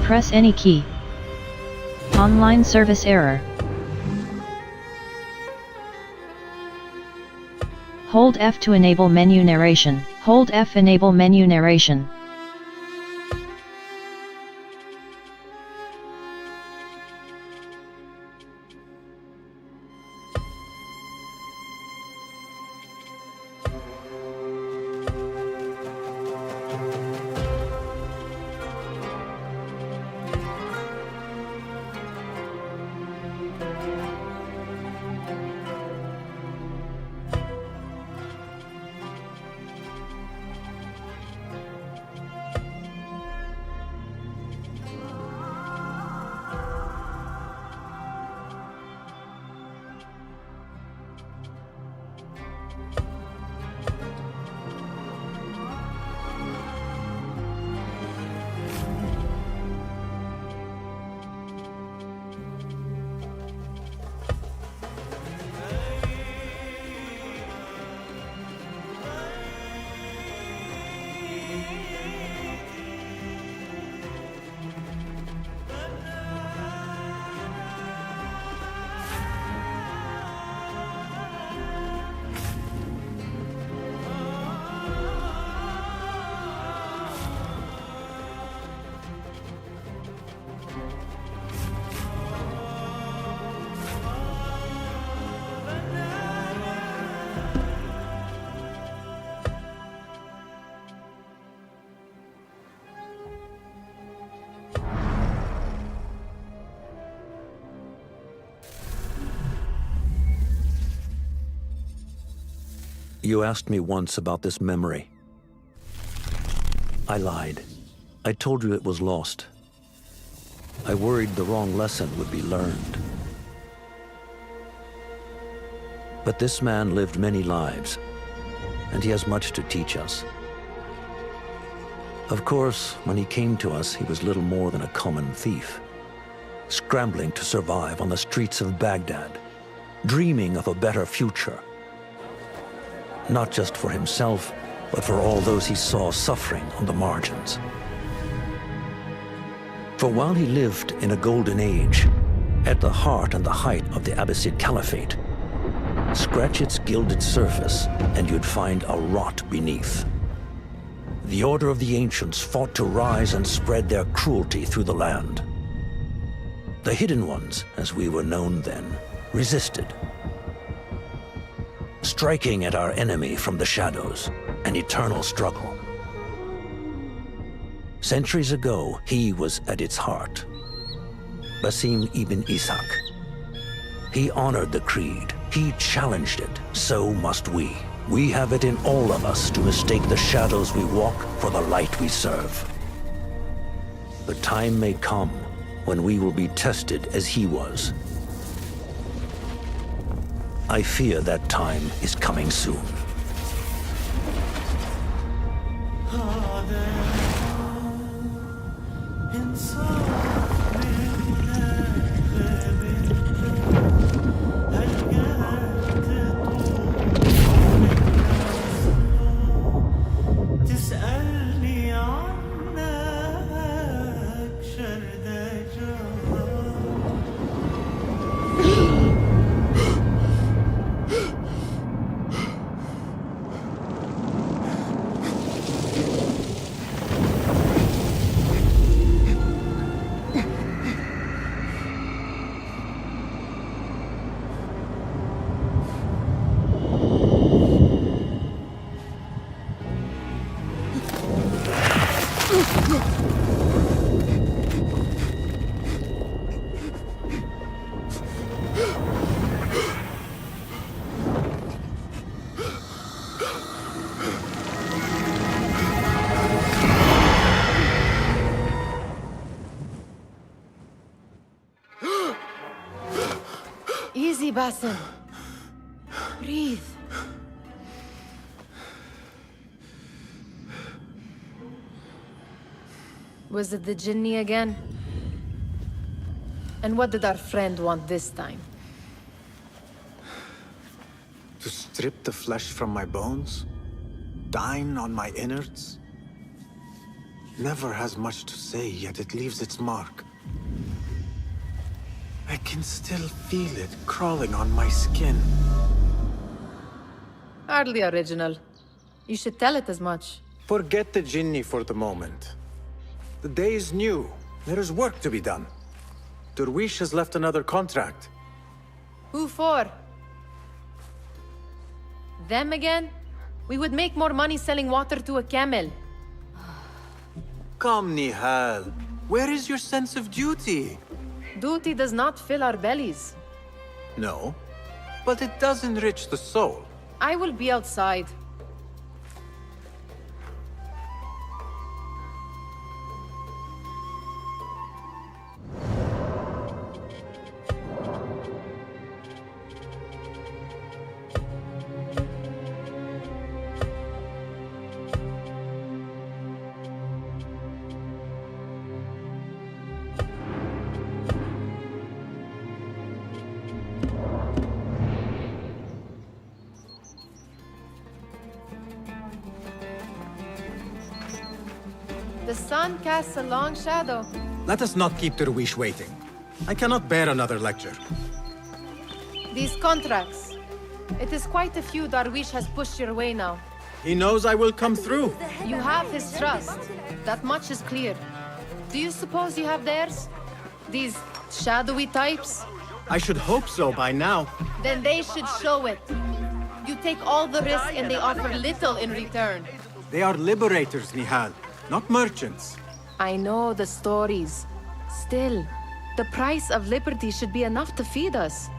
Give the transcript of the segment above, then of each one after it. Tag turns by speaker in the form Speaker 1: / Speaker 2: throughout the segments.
Speaker 1: Press any key. Online service error. Hold F to enable menu narration. Hold F enable menu narration.
Speaker 2: You asked me once about this memory. I lied. I told you it was lost. I worried the wrong lesson would be learned. But this man lived many lives, and he has much to teach us. Of course, when he came to us, he was little more than a common thief, scrambling to survive on the streets of Baghdad, dreaming of a better future. Not just for himself, but for all those he saw suffering on the margins. For while he lived in a golden age, at the heart and the height of the Abbasid Caliphate, scratch its gilded surface and you'd find a rot beneath. The Order of the Ancients fought to rise and spread their cruelty through the land. The Hidden Ones, as we were known then, resisted, striking at our enemy from the shadows, an eternal struggle. Centuries ago, he was at its heart, Basim ibn Ishaq. He honored the creed, he challenged it, so must we. We have it in all of us to mistake the shadows we walk for the light we serve. The time may come when we will be tested as he was. I fear that time is coming soon.
Speaker 3: Easy, Basim. Breathe. Was it the Jinni again? And what did our friend want this time?
Speaker 4: To strip the flesh from my bones? Dine on my innards? never has much to say, yet it leaves its mark. I can still feel it crawling on my skin.
Speaker 3: Hardly original. You should tell it as much.
Speaker 4: Forget the Jinni for the moment. The day is new. There is work to be done. Derwish has left another contract.
Speaker 3: Who for? Them again? We would make more money selling water to a camel.
Speaker 4: Come, Nihal. Where is your sense of duty?
Speaker 3: Duty does not fill our bellies.
Speaker 4: No, but it does enrich the soul.
Speaker 3: I will be outside. The sun casts a long shadow.
Speaker 5: Let us not keep Derwish waiting. I cannot bear another lecture.
Speaker 3: These contracts. It is quite a few Darwish has pushed your way now.
Speaker 5: He knows I will come through.
Speaker 3: You have his trust. That much is clear. Do you suppose you have theirs? These shadowy types?
Speaker 5: I should hope so by now.
Speaker 3: Then they should show it. You take all the risk and they offer little in return.
Speaker 5: They are liberators, Nihal, not merchants.
Speaker 3: I know the stories. Still, the price of liberty should be enough to feed us.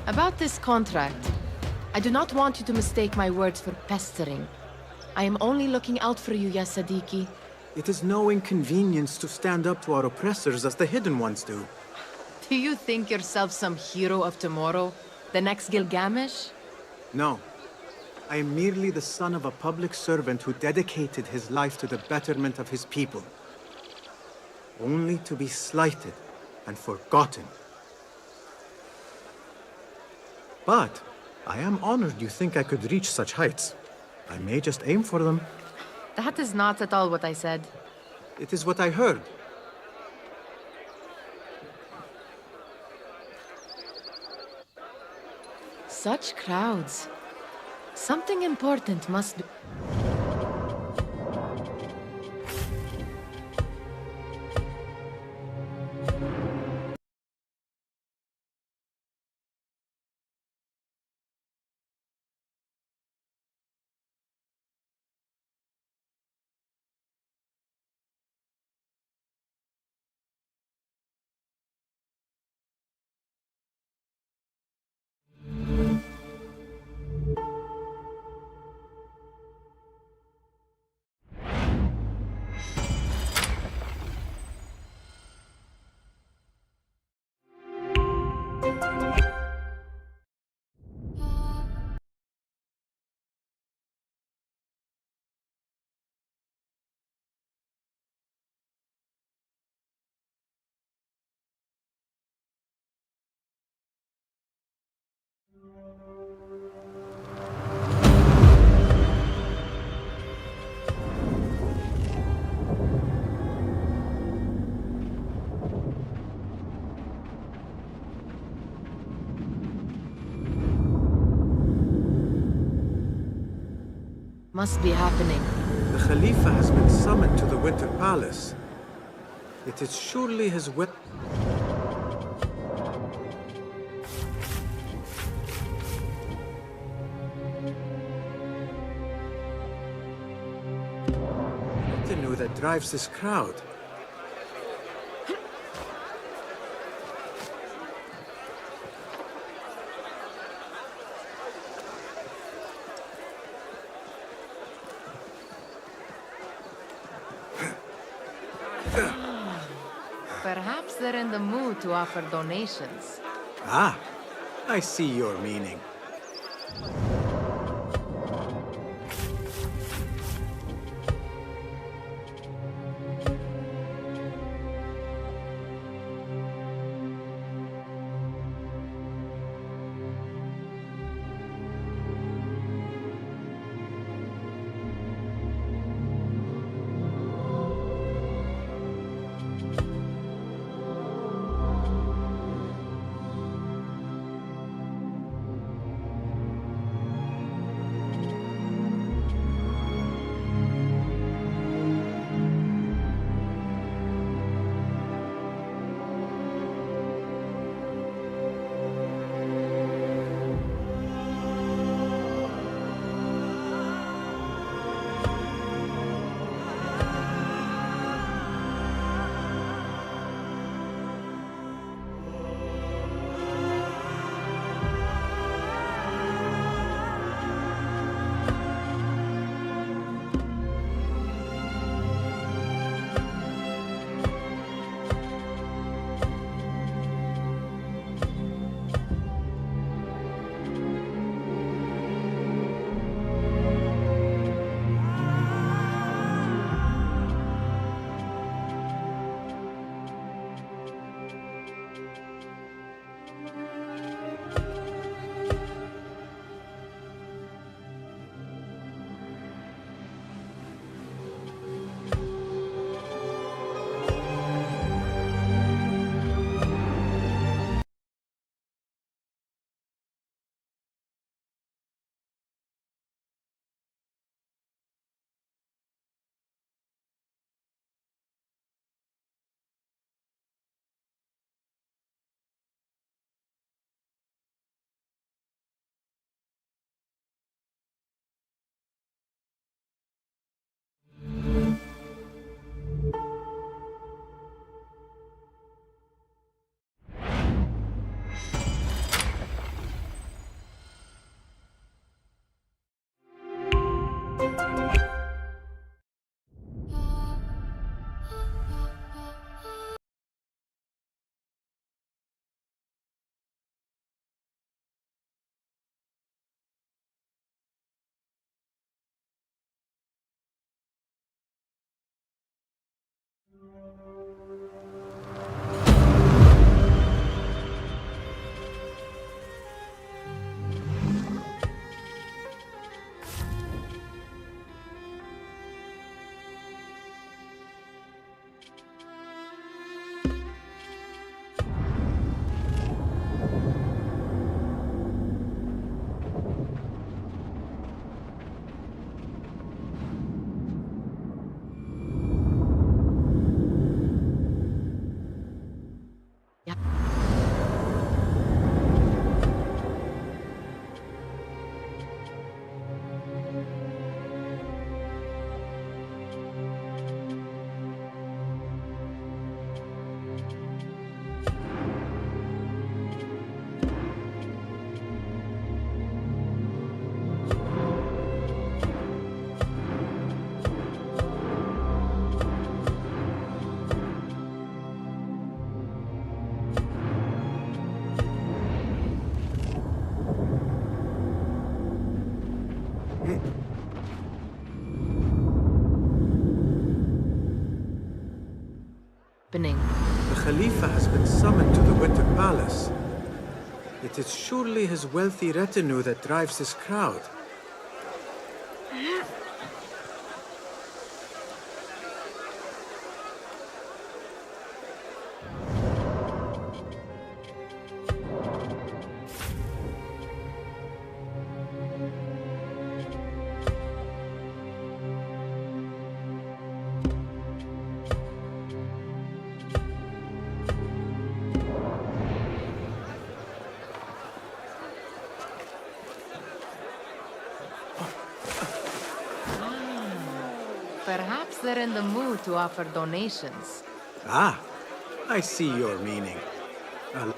Speaker 3: About this contract, I do not want you to mistake my words for pestering. I am only looking out for you, ya Sadiki.
Speaker 4: It is no inconvenience to stand up to our oppressors as the Hidden Ones do.
Speaker 3: Do you think yourself some hero of tomorrow? The next Gilgamesh?
Speaker 4: No. I am merely the son of a public servant who dedicated his life to the betterment of his people. Only to be slighted and forgotten. But I am honored you think I could reach such heights. I may just aim for them.
Speaker 3: That is not at all what I said.
Speaker 4: It is what I heard.
Speaker 3: Such crowds. Something important must be... must be happening.
Speaker 4: The Khalifa has been summoned to the Winter Palace. It is surely his retinue that drives this crowd.
Speaker 3: Perhaps they're in the mood to offer donations.
Speaker 4: Ah, I see your meaning. The Khalifa has been summoned to the Winter Palace. It is surely his wealthy retinue that drives this crowd.
Speaker 3: they're in the mood to offer donations.
Speaker 4: Ah, I see your meaning. Well,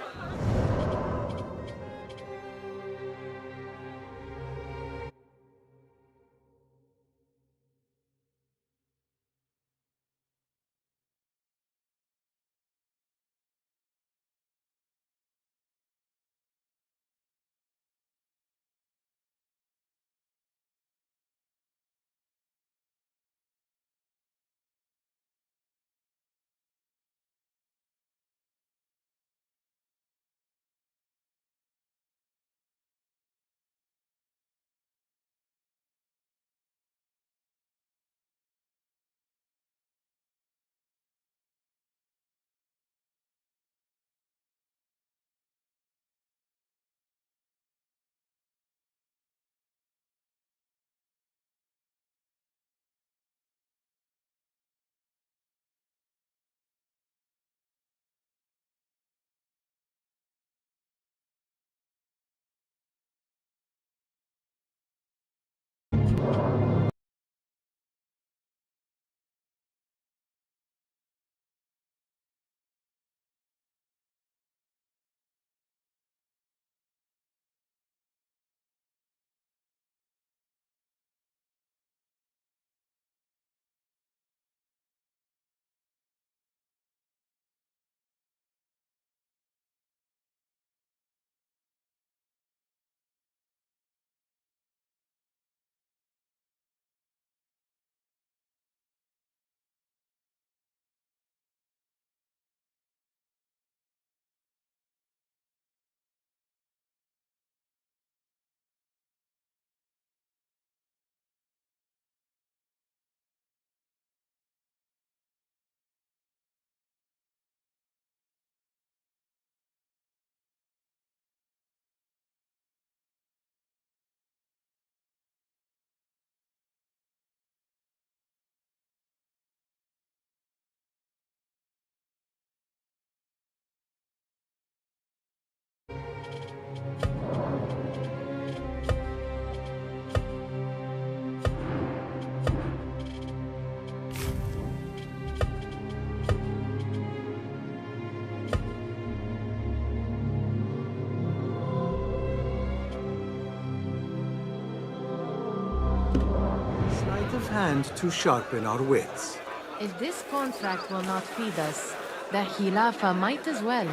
Speaker 4: sleight of hand to sharpen our wits.
Speaker 3: If this contract will not feed us, the Khilafa might as well.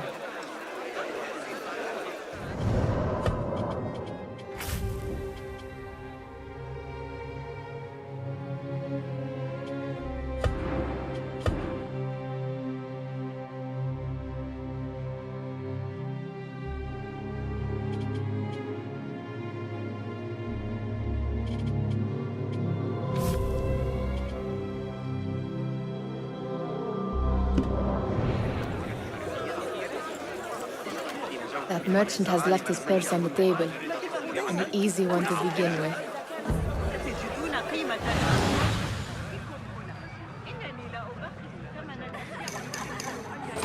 Speaker 3: That merchant has left his purse on the table. An easy one to begin with.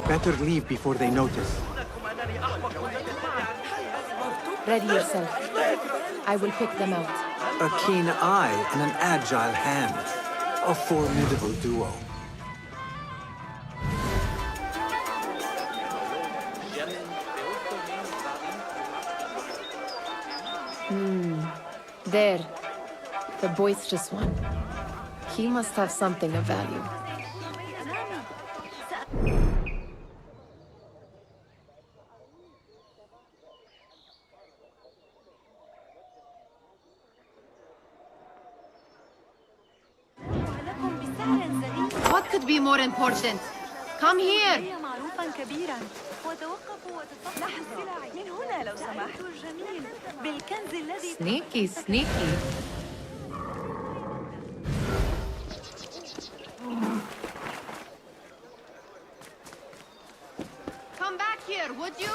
Speaker 4: Better leave before they notice.
Speaker 3: Ready yourself. I will pick them out.
Speaker 4: A keen eye and an agile hand. A formidable duo.
Speaker 3: There. The boisterous one. He must have something of value. What could be more important? Come here! Sneaky, sneaky. Come back here, would you?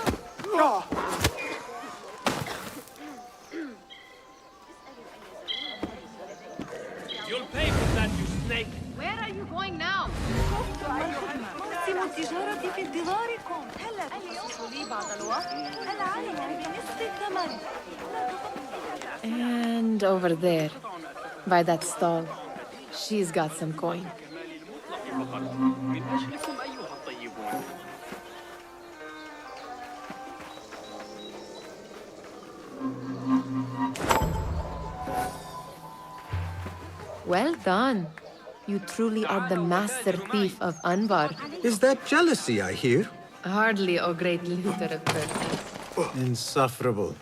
Speaker 6: You'll pay for that, you snake!
Speaker 3: Where are you going now?
Speaker 7: موسم التجارة في انتظاركم. هلا تخصصوا لي بعض الوقت العالم بنصف الثمن.
Speaker 3: And over there, by that stall, she's got some coin.
Speaker 6: فقط من أجلكم أيها الطيبون.
Speaker 3: Well done. You truly are the master thief of Anbar.
Speaker 4: Is that jealousy I hear?
Speaker 3: Hardly, O great looter of Persia.
Speaker 4: Insufferable.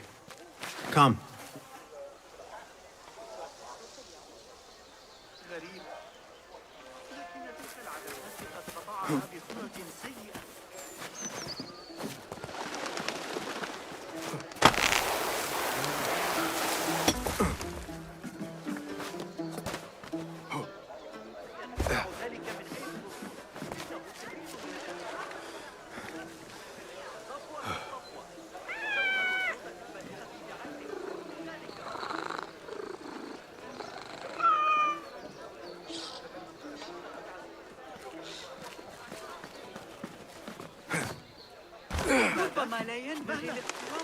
Speaker 4: Come.
Speaker 7: ربما لا ينبغي الاقتراب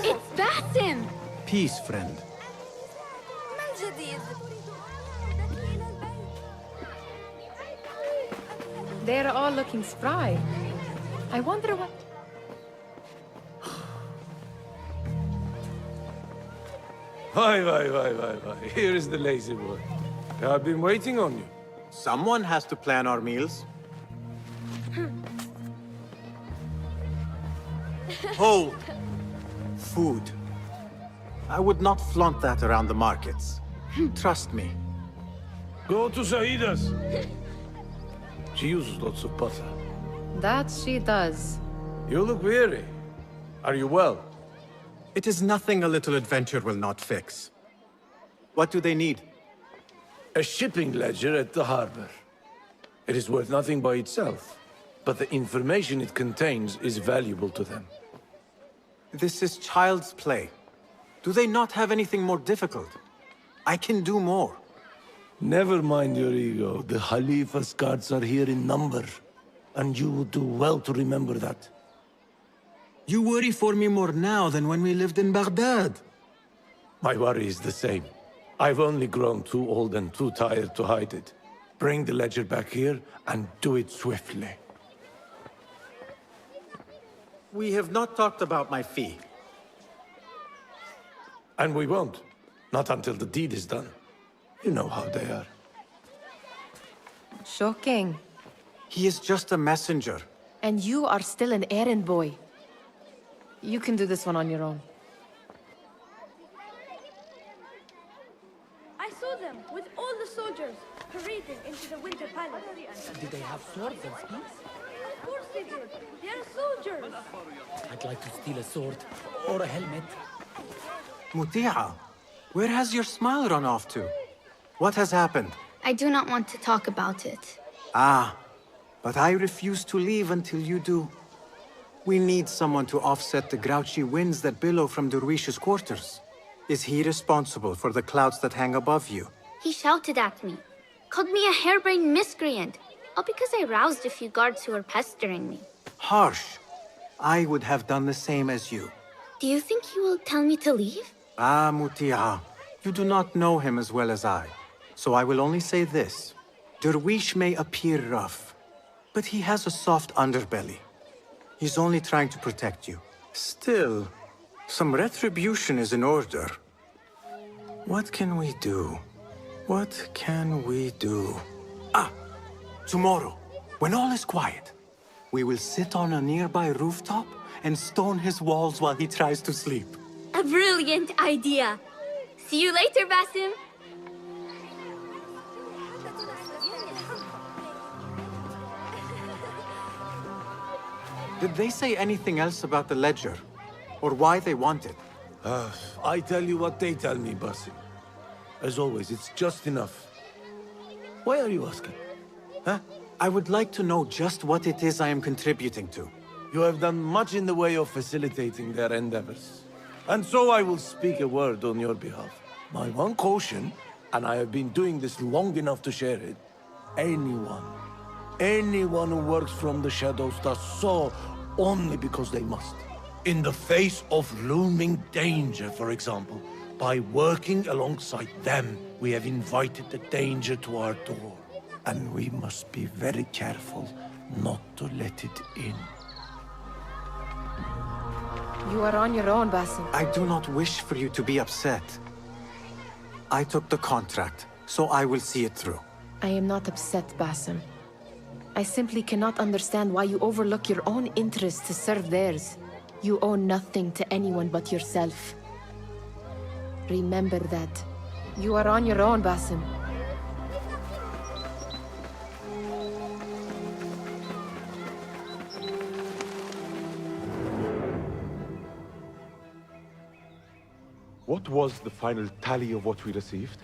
Speaker 3: It's Basim!
Speaker 4: Peace, friend.
Speaker 7: ما الجديد؟
Speaker 3: They're all looking spry. I wonder what...
Speaker 6: Why. Here is the lazy boy. I've been waiting on you.
Speaker 4: Someone has to plan our meals. Hold! Food. I would not flaunt that around the markets. Trust me.
Speaker 6: Go to Saida's. She uses lots of butter.
Speaker 3: That she does.
Speaker 6: You look weary. Are you well?
Speaker 4: It is nothing a little adventure will not fix. What do they need?
Speaker 6: A shipping ledger at the harbor. It is worth nothing by itself, but the information it contains is valuable to them.
Speaker 4: This is child's play. Do they not have anything more difficult? I can do more.
Speaker 6: Never mind your ego. The Khalifa's guards are here in number, and you would do well to remember that.
Speaker 4: You worry for me more now than when we lived in Baghdad.
Speaker 6: My worry is the same. I've only grown too old and too tired to hide it. Bring the ledger back here, and do it swiftly.
Speaker 4: We have not talked about my fee.
Speaker 6: And we won't. Not until the deed is done. You know how they are.
Speaker 3: Shocking.
Speaker 4: He is just a messenger.
Speaker 3: And you are still an errand boy. You can do this one on your own.
Speaker 8: I saw them with all the soldiers parading into the Winter Palace.
Speaker 9: Did they have swords and spears?
Speaker 8: Of course they did. They are soldiers.
Speaker 9: I'd like to steal a sword or a helmet.
Speaker 4: Muti'a, where has your smile run off to? What has happened?
Speaker 8: I do not want to talk about it.
Speaker 4: Ah, but I refuse to leave until you do. We need someone to offset the grouchy winds that billow from Derwish's quarters. Is he responsible for the clouds that hang above you?
Speaker 8: He shouted at me, called me a harebrained miscreant, all because I roused a few guards who were pestering me.
Speaker 4: Harsh. I would have done the same as you.
Speaker 8: Do you think he will tell me to leave?
Speaker 4: Ah, Muti'a, you do not know him as well as I. So I will only say this. Derwish may appear rough, but he has a soft underbelly. He's only trying to protect you. Still, some retribution is in order. What can we do? What can we do? Ah! Tomorrow, when all is quiet, we will sit on a nearby rooftop and stone his walls while he tries to sleep.
Speaker 8: A brilliant idea. See you later, Basim.
Speaker 4: Did they say anything else about the ledger? Or why they want it?
Speaker 6: I tell you what they tell me, Basim. As always, it's just enough. Why are you asking? Huh?
Speaker 4: I would like to know just what it is I am contributing to.
Speaker 6: You have done much in the way of facilitating their endeavors. And so I will speak a word on your behalf. My one caution, And I have been doing this long enough to share it. Anyone who works from the shadows does so only because they must. In the face of looming danger, for example, by working alongside them, we have invited the danger to our door. And we must be very careful not to let it in.
Speaker 3: You are on your own, Basim.
Speaker 4: I do not wish for you to be upset. I took the contract, so I will see it through.
Speaker 3: I am not upset, Basim. I simply cannot understand why you overlook your own interests to serve theirs. You owe nothing to anyone but yourself. Remember that. You are on your own, Basim.
Speaker 10: What was the final tally of what we received?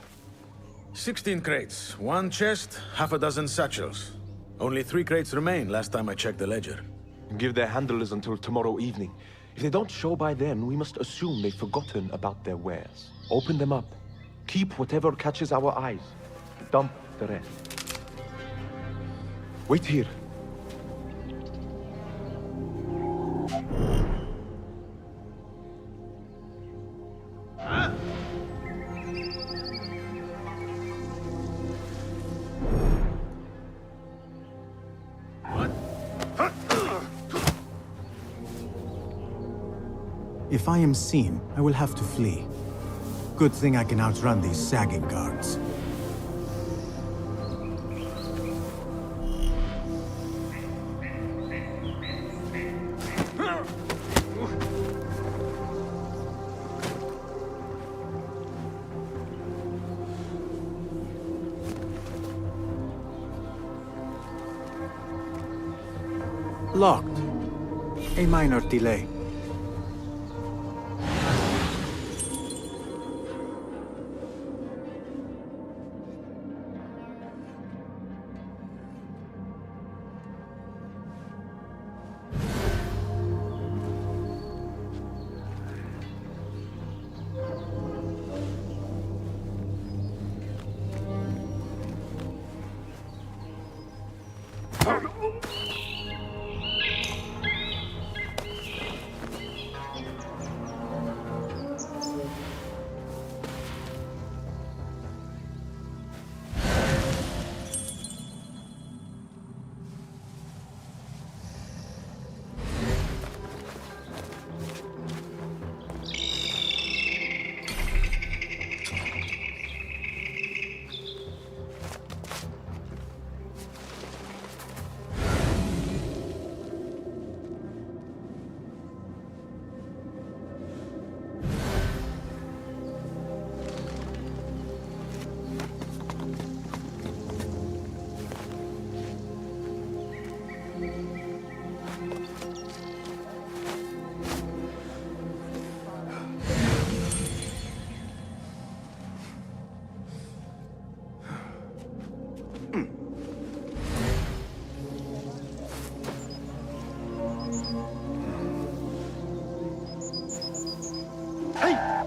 Speaker 5: 16 crates, 1 chest, half a dozen satchels. Only 3 crates remain last time I checked the ledger.
Speaker 10: Give their handlers until tomorrow evening. If they don't show by then, we must assume they've forgotten about their wares. Open them up. Keep whatever catches our eyes. Dump the rest. Wait here.
Speaker 4: If I am seen, I will have to flee. Good thing I can outrun these sagging guards. Locked. A minor delay.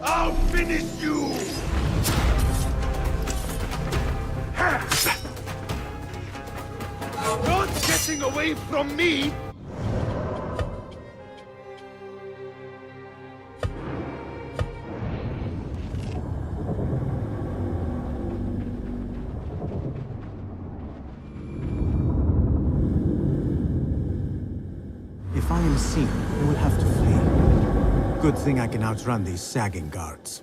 Speaker 6: I'll finish you! Not getting away from me!
Speaker 4: If I am seen, I will have to flee. Good thing I can outrun these sagging guards.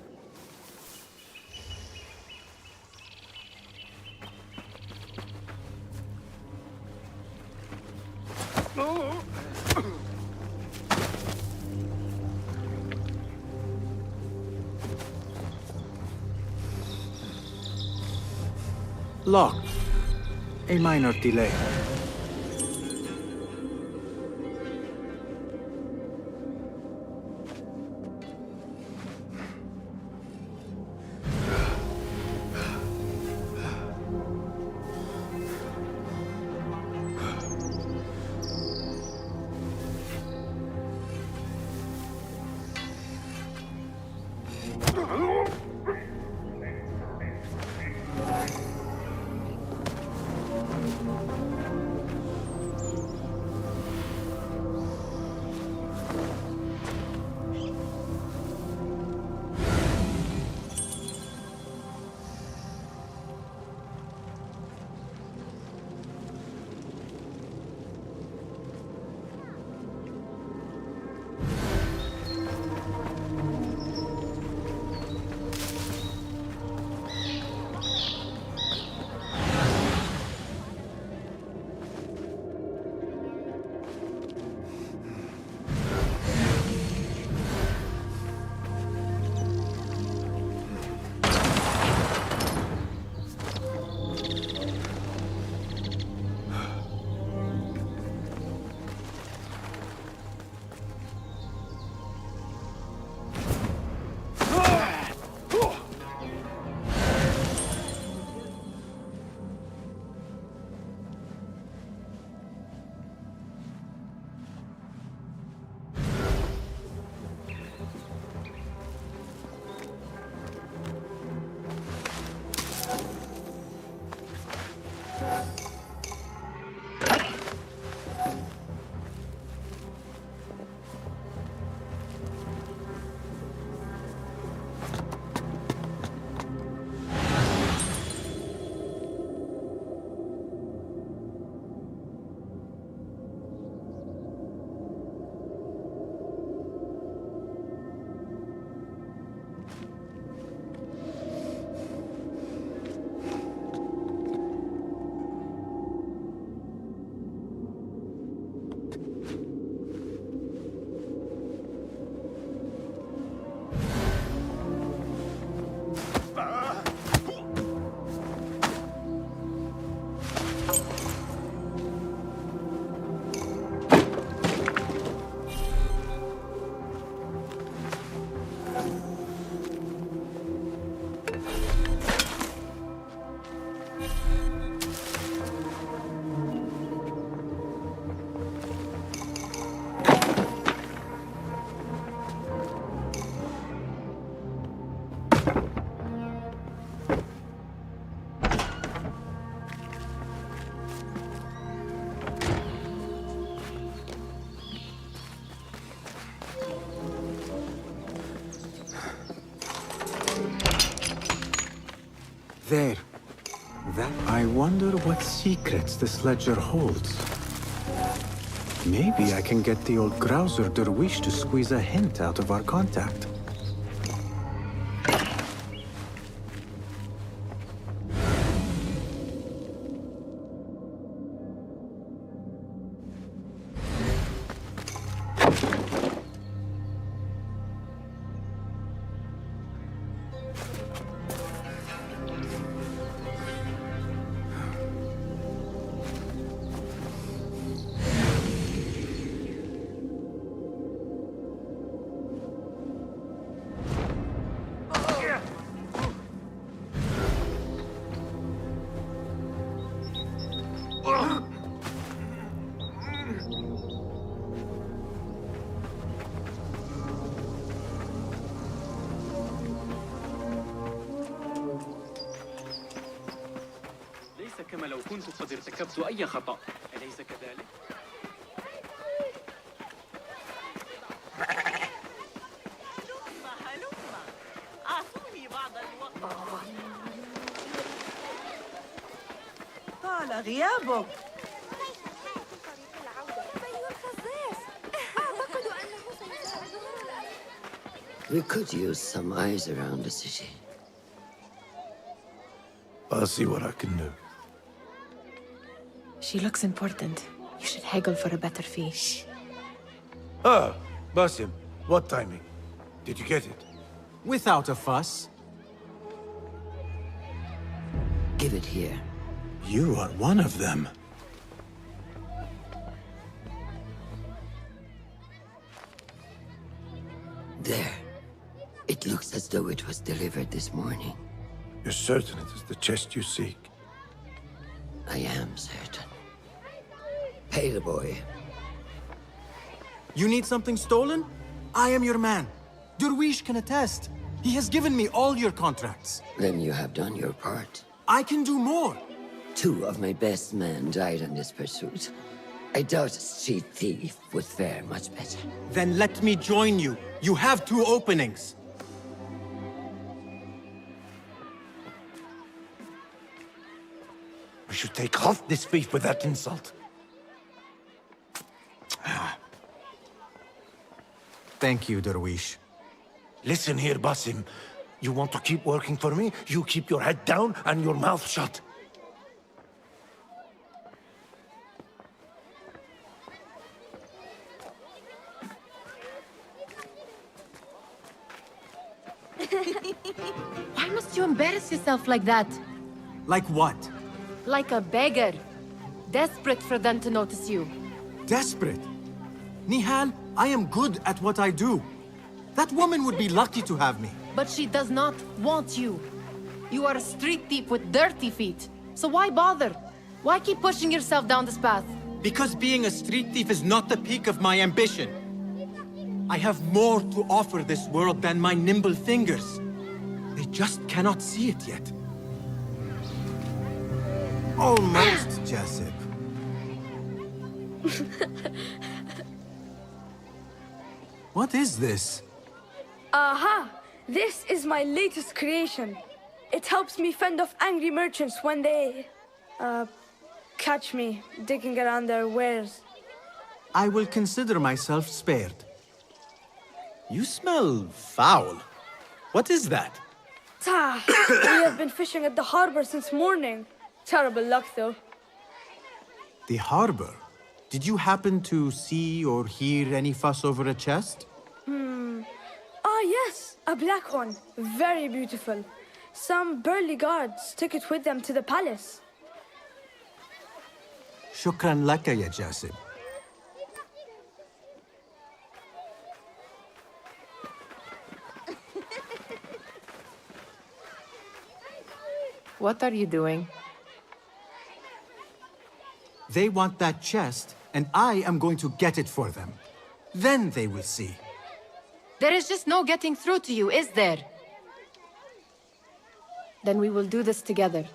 Speaker 4: Locked. A minor delay. I wonder what secrets this ledger holds. Maybe I can get the old grouser Derwish to squeeze a hint out of our contact.
Speaker 11: كما لو كنت قد ارتكبت أي خطأ، أليس كذلك؟ أعطوني بعض الوقت.
Speaker 7: طال غيابك.
Speaker 12: We could use some eyes around the city.
Speaker 6: I'll see what I can do.
Speaker 3: She looks important. You should haggle for a better fee.
Speaker 6: Ah, Basim, what timing? Did you get it?
Speaker 4: Without a fuss.
Speaker 12: Give it here.
Speaker 4: You are one of them.
Speaker 12: There. It looks as though it was delivered this morning.
Speaker 6: You're certain it is the chest you seek?
Speaker 12: I am certain. Pay the boy.
Speaker 4: You need something stolen? I am your man. Derwish can attest. He has given me all your contracts.
Speaker 12: Then you have done your part.
Speaker 4: I can do more.
Speaker 12: 2 of my best men died in this pursuit. I doubt a street thief would fare much better.
Speaker 4: Then let me join you. You have 2 openings.
Speaker 6: We should take off this thief with that insult.
Speaker 4: Thank you, Derwish.
Speaker 6: Listen here, Basim. You want to keep working for me? You keep your head down and your mouth shut.
Speaker 3: Why must you embarrass yourself like that?
Speaker 4: Like what?
Speaker 3: Like a beggar. Desperate for them to notice you.
Speaker 4: Desperate? Nihal, I am good at what I do. That woman would be lucky to have me.
Speaker 3: But she does not want you. You are a street thief with dirty feet. So why bother? Why keep pushing yourself down this path?
Speaker 4: Because being a street thief is not the peak of my ambition. I have more to offer this world than my nimble fingers. They just cannot see it yet. Almost, Jessup. What is this?
Speaker 13: Aha! This is my latest creation. It helps me fend off angry merchants when they... catch me digging around their wares.
Speaker 4: I will consider myself spared. You smell foul. What is that?
Speaker 13: We have been fishing at the harbor since morning. Terrible luck, though.
Speaker 4: The harbor? Did you happen to see or hear any fuss over a chest?
Speaker 13: Ah, yes, a black one. Very beautiful. Some burly guards took it with them to the palace.
Speaker 4: Shukran laka, ya Jasib.
Speaker 3: What are you doing?
Speaker 4: They want that chest, and I am going to get it for them. Then they will see.
Speaker 3: There is just no getting through to you, is there? Then we will do this together.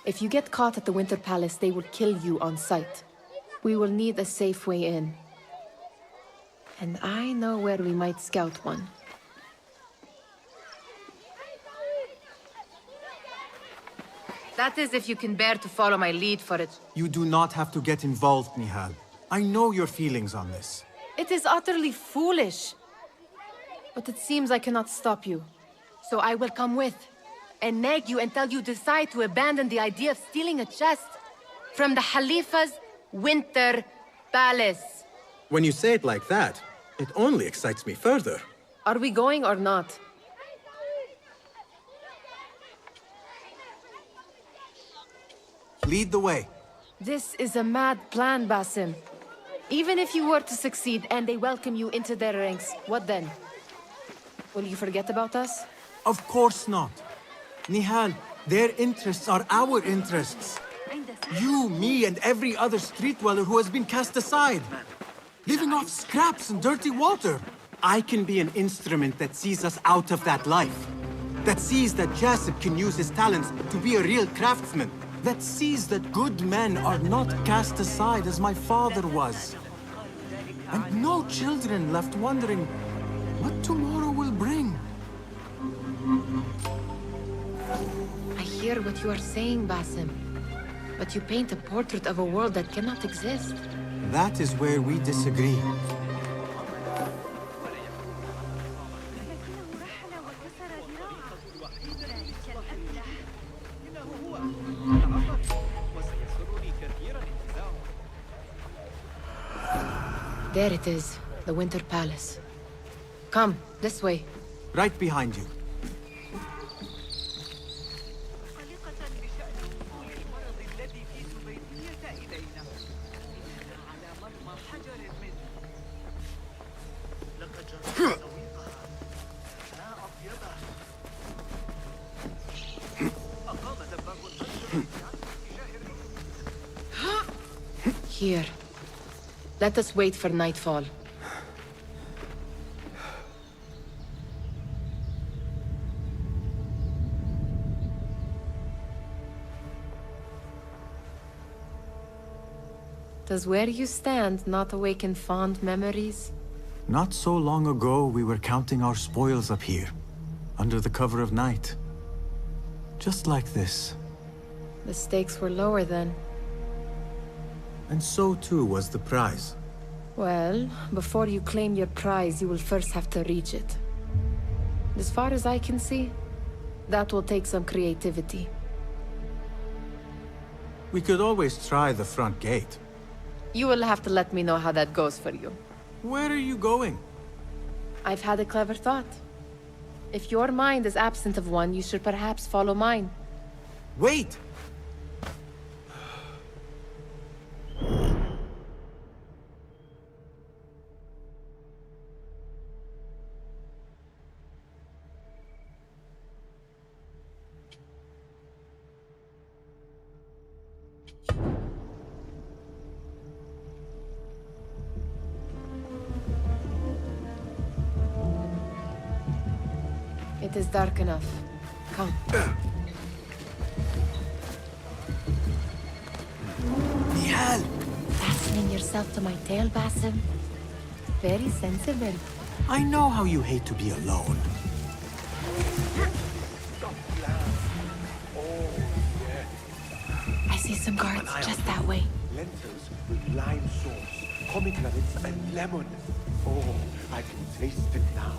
Speaker 3: If you get caught at the Winter Palace, they will kill you on sight. We will need a safe way in. And I know where we might scout one. That is if you can bear to follow my lead for it.
Speaker 4: You do not have to get involved, Nihal. I know your feelings on this.
Speaker 3: It is utterly foolish. But it seems I cannot stop you. So I will come with, and nag you until you decide to abandon the idea of stealing a chest from the Khalifa's winter palace.
Speaker 4: When you say it like that, it only excites me further.
Speaker 3: Are we going or not?
Speaker 4: Lead the way.
Speaker 3: This is a mad plan, Basim. Even if you were to succeed and they welcome you into their ranks, what then? Will you forget about us?
Speaker 4: Of course not. Nihal, their interests are our interests. You, me, and every other street dweller who has been cast aside. Living off scraps and dirty water. I can be an instrument that sees us out of that life. That sees that Jasip can use his talents to be a real craftsman. That sees that good men are not cast aside as my father was. And no children left wondering what tomorrow will bring.
Speaker 3: I hear what you are saying, Basim. But you paint a portrait of a world that cannot exist.
Speaker 4: That is where we disagree.
Speaker 3: There it is, the Winter Palace. Come, this way.
Speaker 4: Right behind you.
Speaker 3: Here. Let us wait for nightfall. Does where you stand not awaken fond memories?
Speaker 4: Not so long ago, we were counting our spoils up here, under the cover of night. Just like this.
Speaker 3: The stakes were lower then.
Speaker 4: And so too was the prize.
Speaker 3: Well, before you claim your prize, you will first have to reach it. As far as I can see, that will take some creativity.
Speaker 4: We could always try the front gate.
Speaker 3: You will have to let me know how that goes for you.
Speaker 4: Where are you going?
Speaker 3: I've had a clever thought. If your mind is absent of one, you should perhaps follow mine.
Speaker 4: Wait!
Speaker 3: It is dark enough. Come.
Speaker 4: Nihal!
Speaker 3: Fastening yourself to my tail, Basim. Very sensible.
Speaker 4: I know how you hate to be alone.
Speaker 3: I see some guards just that way.
Speaker 10: Lentils with lime sauce, pomegranates and lemon. Oh, I can taste it now.